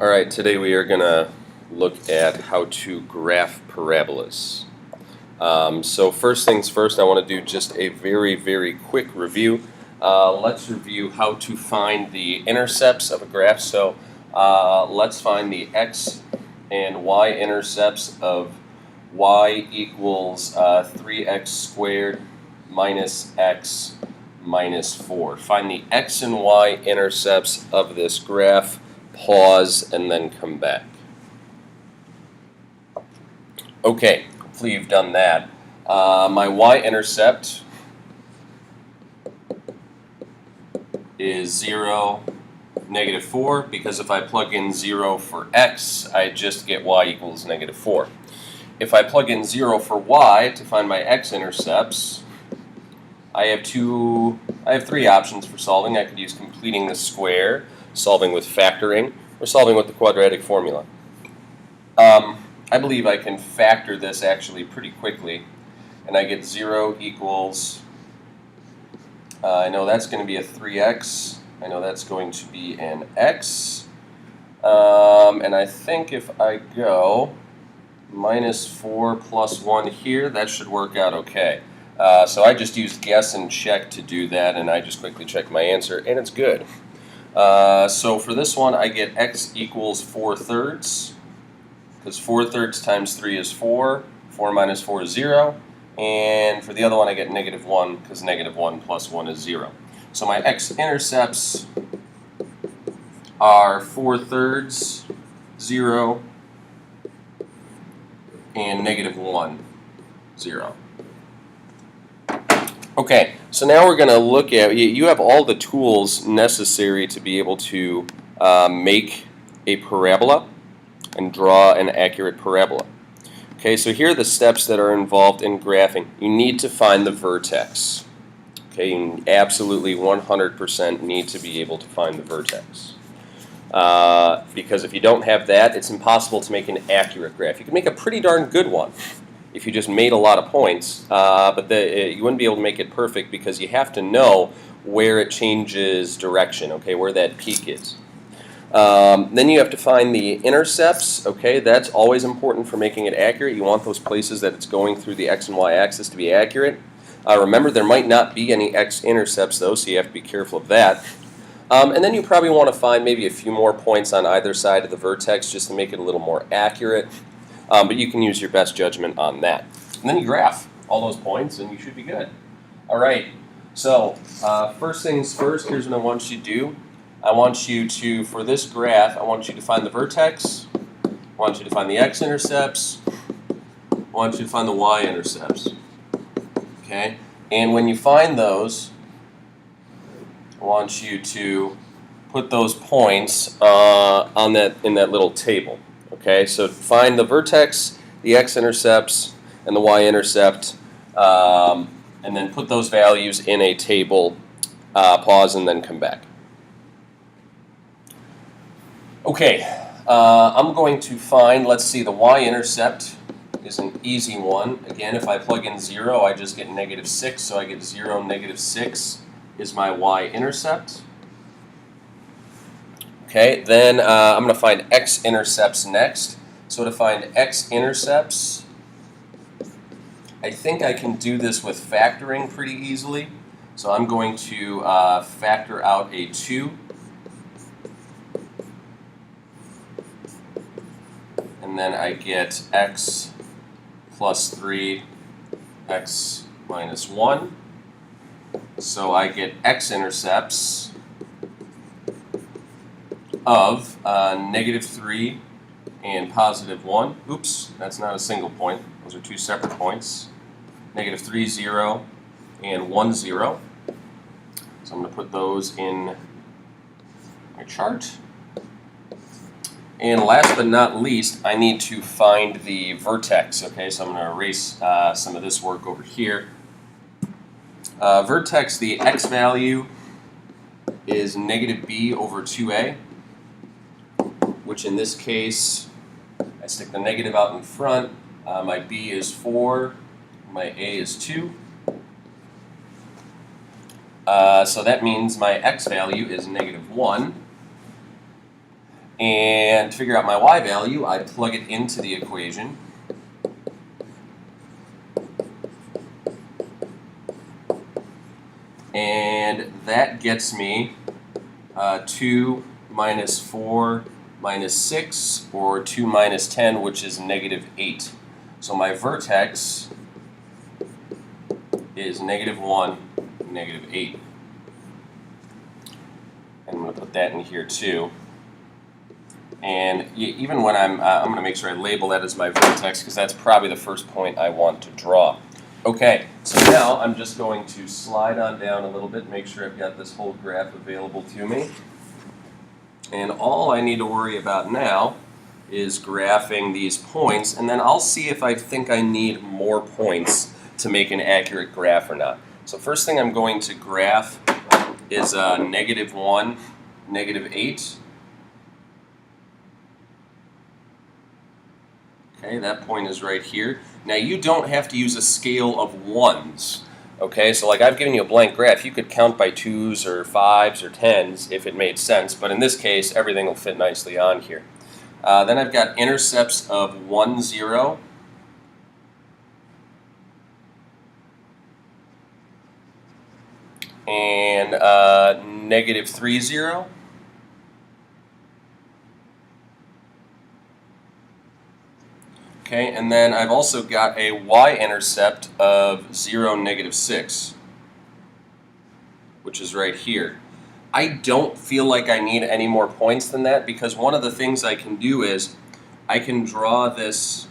All right, today we are going to look at how to graph parabolas. So first things first, I want to do just a very quick review. Let's review how to find the intercepts of a graph. So let's find the x and y intercepts of y equals 3x squared minus x minus 4. Find the x and y intercepts of this graph. Pause, and then come back. Okay, hopefully you've done that. My y-intercept is 0, negative 4, because if I plug in 0 for x, I just get y equals negative 4. If I plug in 0 for y to find my x-intercepts, I have three options for solving. I could use completing the square, solving with factoring, or solving with the quadratic formula. I believe I can factor this actually pretty quickly, and I get 0 equals, I know that's going to be a 3x, I know that's going to be an x, and I think if I go minus 4 plus 1 here, that should work out okay. So I just used guess and check to do that, and I just quickly checked my answer, and it's good. So for this one, I get x equals 4/3, because 4/3 times 3 is 4, 4 minus 4 is 0, and for the other one, I get negative 1, because negative 1 plus 1 is 0. So my x-intercepts are 4/3, 0, and negative 1, 0. Okay, so now we're going to look at, you have all the tools necessary to be able to make a parabola and draw an accurate parabola. Okay, so here are the steps that are involved in graphing. You need to find the vertex. Okay, you absolutely 100% need to be able to find the vertex. Because if you don't have that, it's impossible to make an accurate graph. You can make a pretty darn good one if you just made a lot of points, but you wouldn't be able to make it perfect because you have to know where it changes direction, okay, where that peak is. Then you have to find the intercepts, okay, that's always important for making it accurate. You want those places that it's going through the x and y axis to be accurate. Remember, there might not be any x-intercepts though, so you have to be careful of that. And then you probably want to find maybe a few more points on either side of the vertex just to make it a little more accurate. But you can use your best judgment on that. And then you graph all those points, and you should be good. All right, so first things first, here's what I want you to do. I want you to, for this graph, I want you to find the vertex. I want you to find the x-intercepts. I want you to find the y-intercepts. Okay? And when you find those, I want you to put those points in that little table. Okay, so find the vertex, the x-intercepts, and the y-intercept, and then put those values in a table, pause, and then come back. Okay, I'm going to find, let's see, the y-intercept is an easy one. Again, if I plug in 0, I just get negative 6, so I get 0, negative 6 is my y-intercept. Okay, then I'm going to find x-intercepts next. So to find x-intercepts, I think I can do this with factoring pretty easily. So I'm going to factor out a 2. And then I get x plus 3, x minus 1. So I get x-intercepts of negative 3 and positive 1. Oops, that's not a single point. Those are two separate points. Negative 3, 0, and 1, 0. So I'm going to put those in my chart. And last but not least, I need to find the vertex. Okay, so I'm going to erase some of this work over here. Vertex, the x value is negative b over 2a. Which in this case, I stick the negative out in front. My b is 4, my a is 2. So that means my x value is negative 1. And And to figure out my y value, I plug it into the equation. And that gets me 2 minus 4 minus 6, or 2 minus 10, which is negative 8. So my vertex is negative 1, negative 8. And I'm going to put that in here too. And even when I'm going to make sure I label that as my vertex, because that's probably the first point I want to draw. Okay, so now I'm just going to slide on down a little bit, make sure I've got this whole graph available to me. And all I need to worry about now is graphing these points, and then I'll see if I think I need more points to make an accurate graph or not. So first thing I'm going to graph is negative 1, negative 8. Okay, that point is right here. Now you don't have to use a scale of ones. Okay, so like I've given you a blank graph. You could count by 2s or 5s or 10s if it made sense, but in this case, everything will fit nicely on here. Then I've got intercepts of 1, 0. And negative 3, 0. Okay, and then I've also got a y-intercept of 0, negative 6, which is right here. I don't feel like I need any more points than that, because one of the things I can do is I can draw this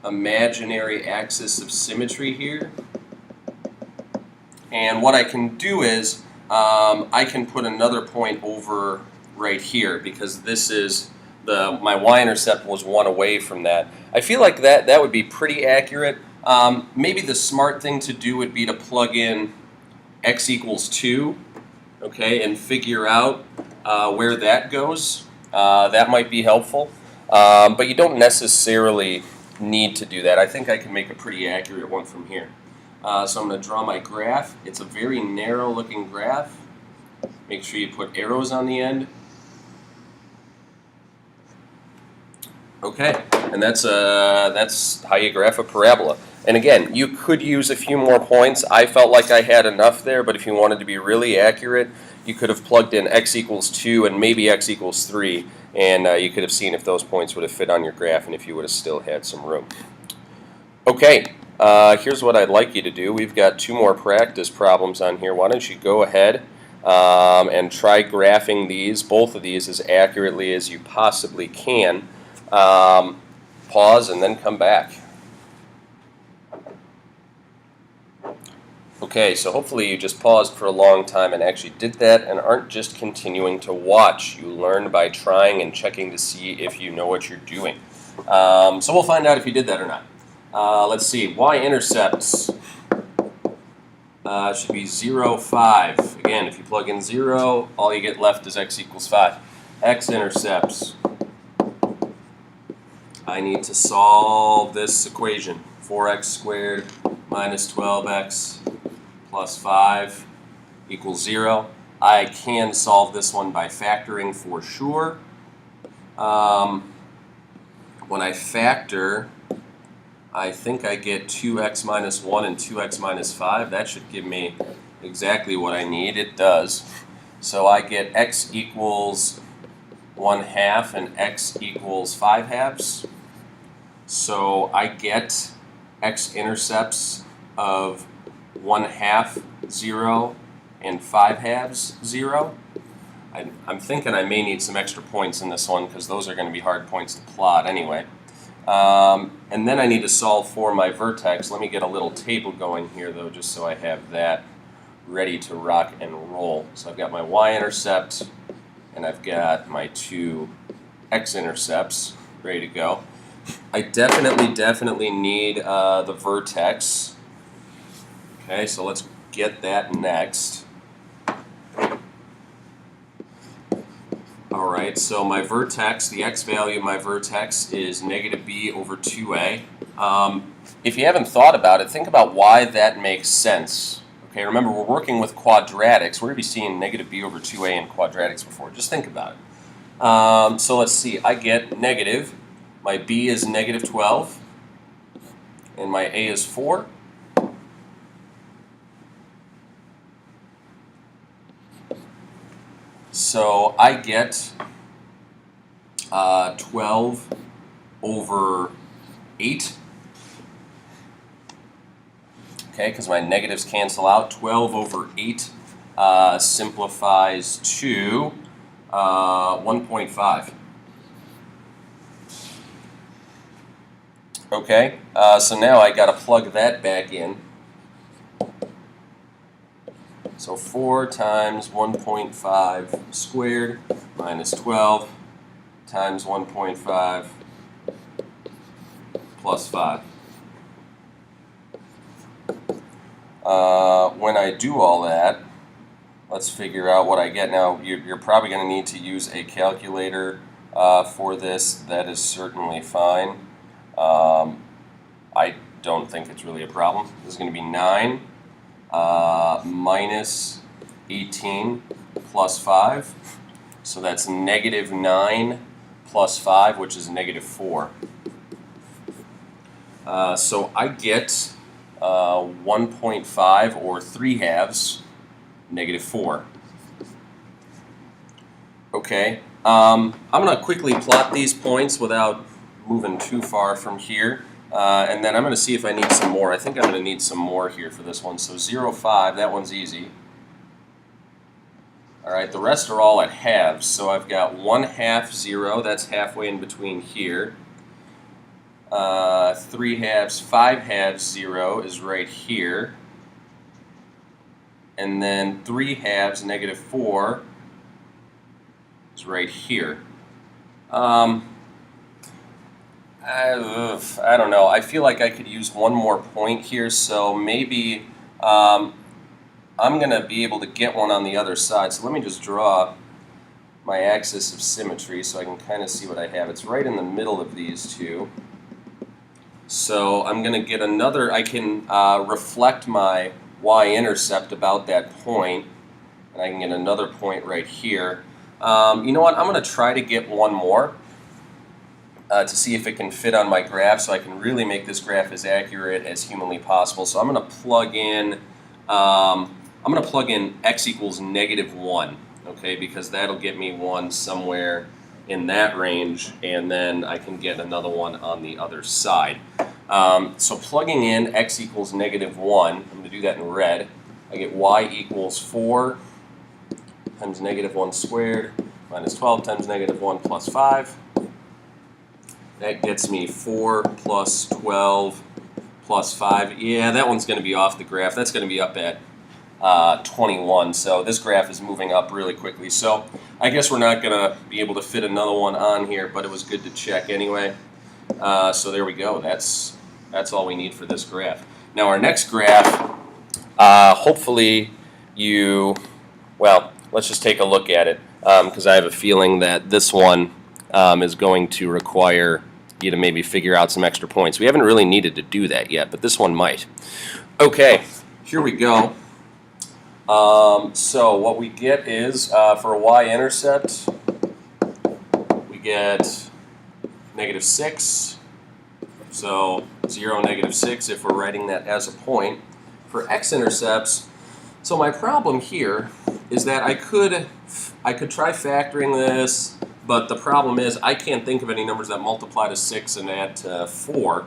imaginary axis of symmetry here. And what I can do is I can put another point over right here, because this is my y-intercept was 1 away from that. I feel like that would be pretty accurate. Maybe the smart thing to do would be to plug in x equals 2, okay, and figure out where that goes. That might be helpful. But you don't necessarily need to do that. I think I can make a pretty accurate one from here. So I'm going to draw my graph. It's a very narrow looking graph. Make sure you put arrows on the end. Okay, and that's how you graph a parabola. And again, you could use a few more points. I felt like I had enough there, but if you wanted to be really accurate, you could have plugged in x equals 2 and maybe x equals 3, and you could have seen if those points would have fit on your graph and if you would have still had some room. Okay, here's what I'd like you to do. We've got 2 more practice problems on here. Why don't you go ahead and try graphing these, both of these, as accurately as you possibly can. Pause and then come back. Okay, so hopefully you just paused for a long time and actually did that and aren't just continuing to watch. You learn by trying and checking to see if you know what you're doing. So we'll find out if you did that or not. Let's see, y-intercepts should be 0, 5. Again, if you plug in 0, all you get left is x equals 5. X-intercepts. I need to solve this equation. 4x squared minus 12x plus 5 equals 0. I can solve this one by factoring for sure. When I factor, I think I get 2x minus 1 and 2x minus 5. That should give me exactly what I need. It does. So I get x equals 1/2 and x equals 5/2. So I get x-intercepts of 1/2, 0, and 5/2, 0. I'm thinking I may need some extra points in this one because those are going to be hard points to plot anyway. And then I need to solve for my vertex. Let me get a little table going here though, just so I have that ready to rock and roll. So I've got my y-intercept and I've got my 2 x-intercepts ready to go. I definitely need the vertex. Okay, so let's get that next. Alright, so my vertex, the x value of my vertex is negative b over 2a. If you haven't thought about it, think about why that makes sense. Okay, remember we're working with quadratics. We're going to be seeing negative b over 2a in quadratics before. Just think about it. So let's see. I get negative. My b is negative 12. And my a is 4. So I get 12 over 8. Okay, because my negatives cancel out. 12 over 8 simplifies to 1.5. Okay, so now I got to plug that back in. So 4 times 1.5 squared minus 12 times 1.5 plus 5. When I do all that, let's figure out what I get. Now, you're probably going to need to use a calculator for this. That is certainly fine. I don't think it's really a problem. This is going to be 9 minus 18 plus 5. So that's negative 9 plus 5, which is negative 4. So I get 1.5 or 3 halves, negative 4. Okay, I'm going to quickly plot these points without moving too far from here. And then I'm going to see if I need some more. I think I'm going to need some more here for this one. So 0, 5, that one's easy. All right, the rest are all at halves. So I've got 1/2, 0. That's halfway in between here. 3 halves, 5 halves, 0 is right here. And then 3 halves, negative 4 is right here. I don't know. I feel like I could use one more point here, so maybe I'm going to be able to get one on the other side. So let me just draw my axis of symmetry so I can kind of see what I have. It's right in the middle of these two. So I'm going to get another, I can reflect my y-intercept about that point, and I can get another point right here. You know what, I'm going to try to get one more to see if it can fit on my graph so I can really make this graph as accurate as humanly possible. So I'm going to plug in, x equals negative 1, okay, because that'll get me one somewhere in that range, and then I can get another one on the other side. So plugging in x equals negative 1, I'm going to do that in red. I get y equals 4 times negative 1 squared minus 12 times negative 1 plus 5. That gets me 4 plus 12 plus 5. Yeah, that one's going to be off the graph. That's going to be up at 21. So this graph is moving up really quickly. So I guess we're not going to be able to fit another one on here, but it was good to check anyway. So there we go. That's all we need for this graph. Now our next graph, hopefully let's just take a look at it because I have a feeling that this one is going to require you to maybe figure out some extra points. We haven't really needed to do that yet, but this one might. Okay, here we go. So what we get is, for a y-intercept, we get negative 6. So 0, negative 6 if we're writing that as a point. For x-intercepts, so my problem here is that I could try factoring this, but the problem is I can't think of any numbers that multiply to 6 and add to 4.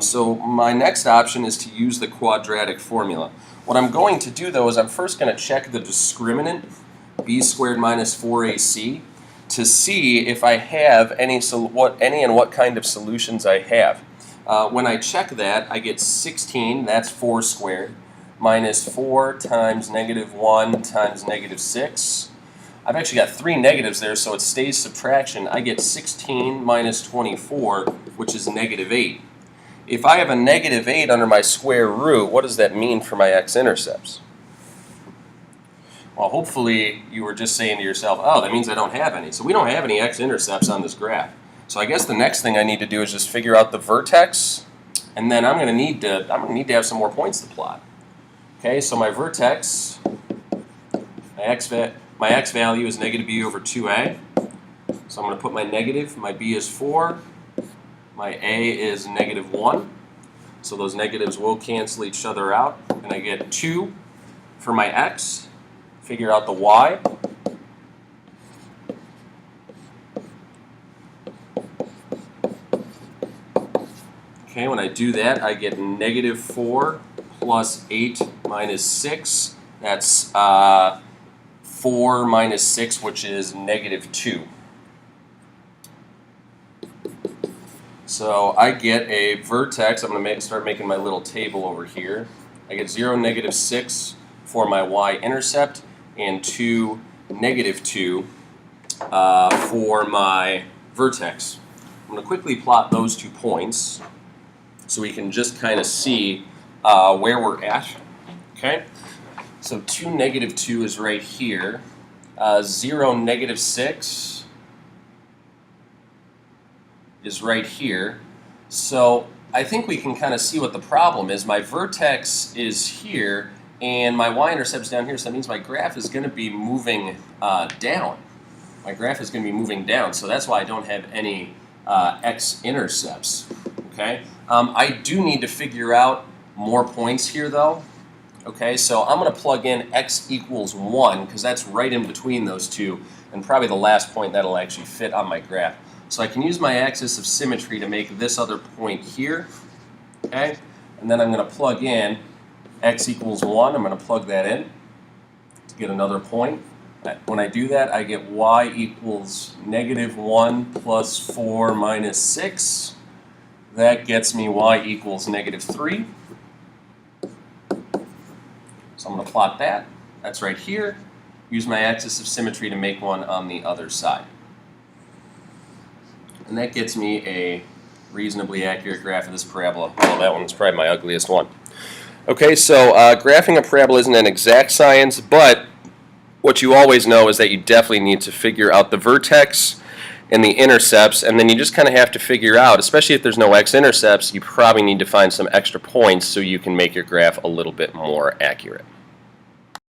So my next option is to use the quadratic formula. What I'm going to do, though, is I'm first going to check the discriminant, b squared minus 4ac, to see if I have any and what kind of solutions I have. When I check that, I get 16, that's 4 squared, minus 4 times negative 1 times negative 6. I've actually got 3 negatives there, so it stays subtraction. I get 16 minus 24, which is negative 8. If I have a negative 8 under my square root, what does that mean for my x-intercepts? Well, hopefully you were just saying to yourself, oh, that means I don't have any. So we don't have any x-intercepts on this graph. So I guess the next thing I need to do is just figure out the vertex, and then I'm going to need to have some more points to plot. Okay, so my vertex, my x value is negative b over 2a. So I'm going to put my negative, my b is 4, my a is -1. So those negatives will cancel each other out, and I get 2 for my x. Figure out the y. Okay, when I do that, I get -4 plus 8 minus 6. That's 4 minus 6, which is -2. So I get a vertex. I'm going to start making my little table over here. I get 0, -6 for my y-intercept, and 2, -2 for my vertex. I'm going to quickly plot those 2 points so we can just kind of see where we're at. Okay, so 2, -2 is right here. 0, -6 is right here. So I think we can kind of see what the problem is. My vertex is here, and my y-intercept is down here, so that means my graph is going to be moving down. My graph is going to be moving down, so that's why I don't have any x-intercepts. Okay, I do need to figure out more points here, though. Okay, so I'm going to plug in x equals 1, because that's right in between those two, and probably the last point that'll actually fit on my graph. So I can use my axis of symmetry to make this other point here. Okay, and then I'm going to plug in x equals 1. I'm going to plug that in to get another point. When I do that, I get y equals -1 plus 4 minus 6. That gets me y equals -3. So I'm going to plot that. That's right here. Use my axis of symmetry to make one on the other side. And that gets me a reasonably accurate graph of this parabola. Well, that one's probably my ugliest one. Okay, so graphing a parabola isn't an exact science, but what you always know is that you definitely need to figure out the vertex and the intercepts, and then you just kind of have to figure out, especially if there's no x-intercepts, you probably need to find some extra points so you can make your graph a little bit more accurate.